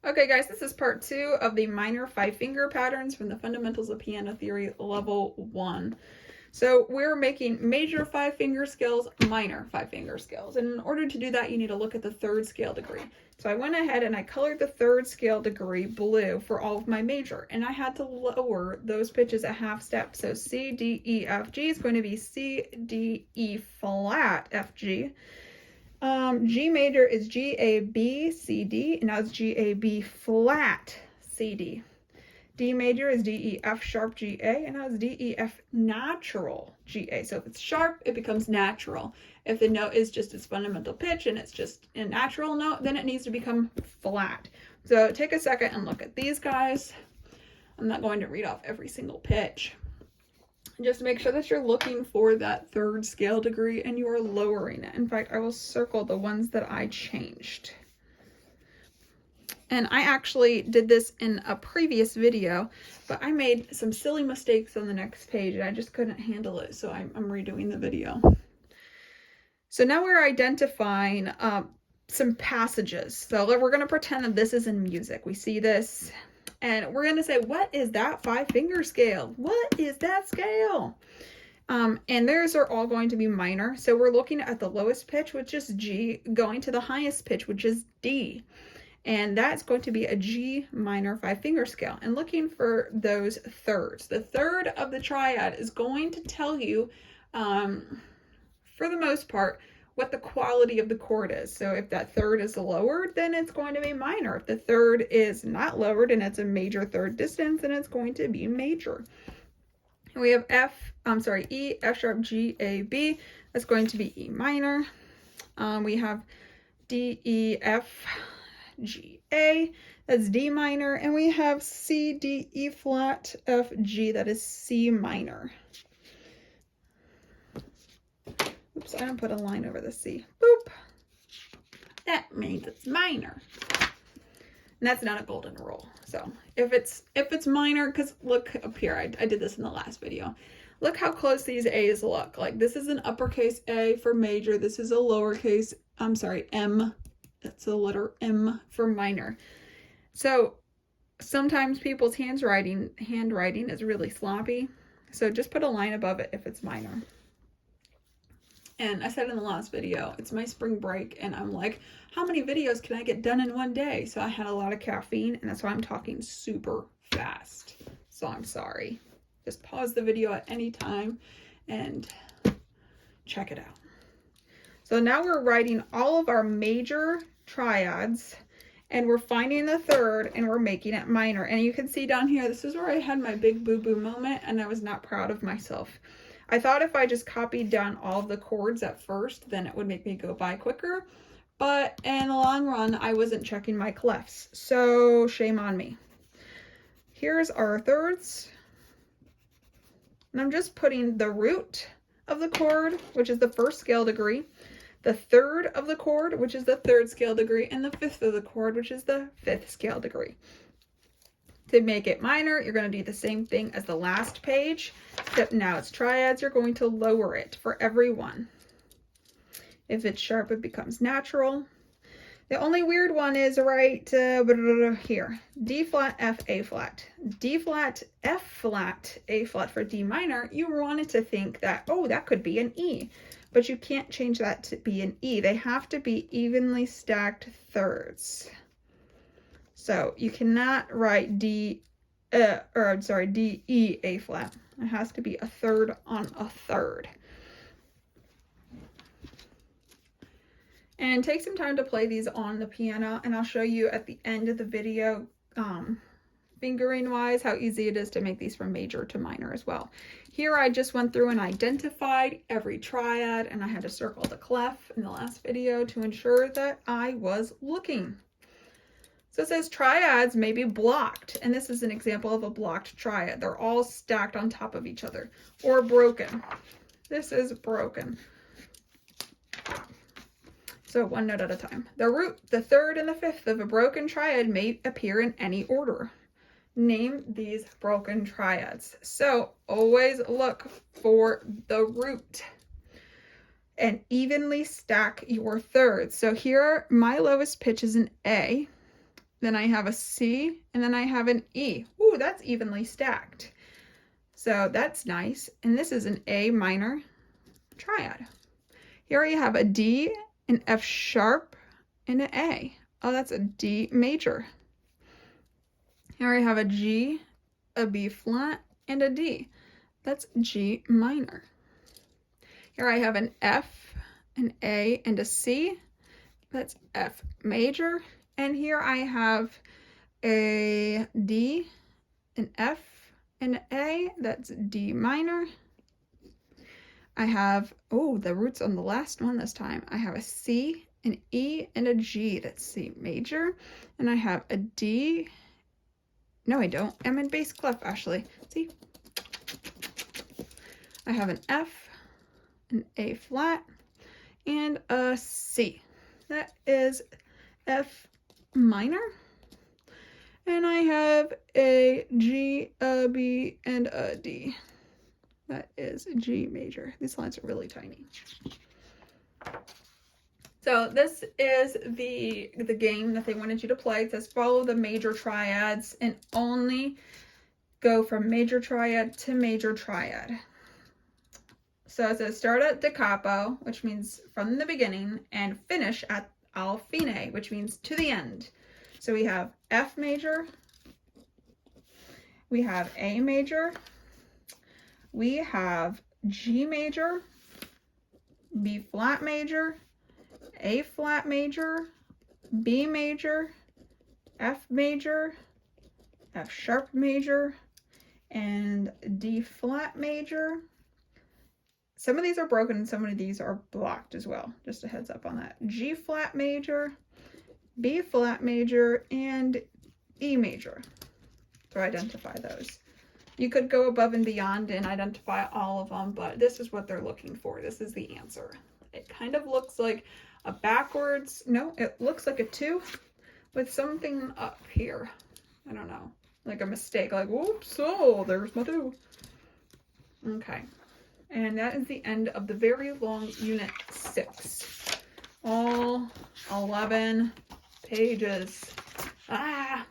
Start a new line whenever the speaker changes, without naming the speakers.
Okay guys, this is part 2 of the minor 5-finger patterns from the Fundamentals of Piano Theory Level 1. So we're making major 5-finger scales, minor 5-finger scales. And in order to do that, you need to look at the 3rd scale degree. So I went ahead and I colored the 3rd scale degree blue for all of my major. And I had to lower those pitches a half step. So C, D, E, F, G is going to be C, D, E flat, F, G. G major is G, A, B, C, D, and now it's G, A, B flat, C, D. D major is D, E, F sharp, G, A, and now it's D, E, F natural, G, A. So if it's sharp, it becomes natural. If the note is just its fundamental pitch and it's just a natural note, then it needs to become flat. So take a second and look at these guys. I'm not going to read off every single pitch. Just make sure that you're looking for that 3rd scale degree and you are lowering it. In fact, I will circle the ones that I changed. And I actually did this in a previous video, but I made some silly mistakes on the next page and I just couldn't handle it, so I'm redoing the video. So now we're identifying some passages. So we're going to pretend that this is in music. We see this. And we're going to say, what is that 5-finger scale? What is that scale? And theirs are all going to be minor. So we're looking at the lowest pitch, which is G, going to the highest pitch, which is D. And that's going to be a G minor 5-finger scale. And looking for those thirds. The third of the triad is going to tell you, for the most part, what the quality of the chord is. So if that third is lowered, then it's going to be minor. If the third is not lowered and it's a major third distance, then it's going to be major. And we have E, F sharp, G, A, B. That's going to be E minor. We have D, E, F, G, A. That's D minor. And we have C, D, E flat, F, G. That is C minor. Oops, I didn't put a line over the C. Boop. That means it's minor. And that's not a golden rule. So if it's minor, because look up here, I did this in the last video. Look how close these A's look. Like this is an uppercase A for major. This is a lowercase, M. That's the letter M for minor. So sometimes people's handwriting is really sloppy. So just put a line above it if it's minor. And I said in the last video, it's my spring break and I'm like, how many videos can I get done in one day? So I had a lot of caffeine and that's why I'm talking super fast. So I'm sorry. Just pause the video at any time and check it out. So now we're writing all of our major triads and we're finding the third and we're making it minor. And you can see down here, this is where I had my big boo-boo moment and I was not proud of myself. I thought if I just copied down all of the chords at first, then it would make me go by quicker. But in the long run, I wasn't checking my clefs. So shame on me. Here's our thirds. And I'm just putting the root of the chord, which is the 1st scale degree, the 3rd of the chord, which is the 3rd scale degree, and the 5th of the chord, which is the 5th scale degree. To make it minor, you're going to do the same thing as the last page, except now it's triads. You're going to lower it for every one. If it's sharp, it becomes natural. The only weird one is right here. D flat, F, A flat. D flat, F flat, A flat for D minor. You wanted to think that, oh, that could be an E. But you can't change that to be an E. They have to be evenly stacked thirds. So you cannot write D, E, A flat. It has to be a third on a third. And take some time to play these on the piano, and I'll show you at the end of the video, fingering wise, how easy it is to make these from major to minor as well. Here I just went through and identified every triad, and I had to circle the clef in the last video to ensure that I was looking. So it says triads may be blocked, and this is an example of a blocked triad. They're all stacked on top of each other, or broken. This is broken. So one note at a time. The root, the 3rd, and the 5th of a broken triad may appear in any order. Name these broken triads. So always look for the root and evenly stack your thirds. So here my lowest pitch is an A. then I have a C, and then I have an E. Ooh, that's evenly stacked. So that's nice. And this is an A minor triad. Here I have a D, an F sharp, and an A. Oh, that's a D major. Here I have a G, a B flat, and a D. That's G minor. Here I have an F, an A, and a C. That's F major. And here I have a D, an F, and an A. That's D minor. I have, oh, the roots on the last one this time. I have a C, an E, and a G. That's C major. And I have a D. No, I don't. I'm in bass clef, actually. See? I have an F, an A flat, and a C. That is F minor. And I have a G, a B, and a D. That is G major. These lines are really tiny. So this is the game that they wanted you to play. It says follow the major triads and only go from major triad to major triad. So it says start at da capo, which means from the beginning, and finish at al fine, which means to the end. So we have F major, we have A major, we have G major, B flat major, A flat major, B major, F major, F sharp major, and D flat major. Some of these are broken and some of these are blocked as well. Just a heads up on that. G flat major, B flat major, and E major. So identify those. You could go above and beyond and identify all of them, but this is what they're looking for. This is the answer. It kind of looks like a backwards, no, it looks like a 2 with something up here. I don't know, like a mistake, like, whoops, oh, there's my 2. Okay. And that is the end of the very long unit 6. All 11 pages. Ah!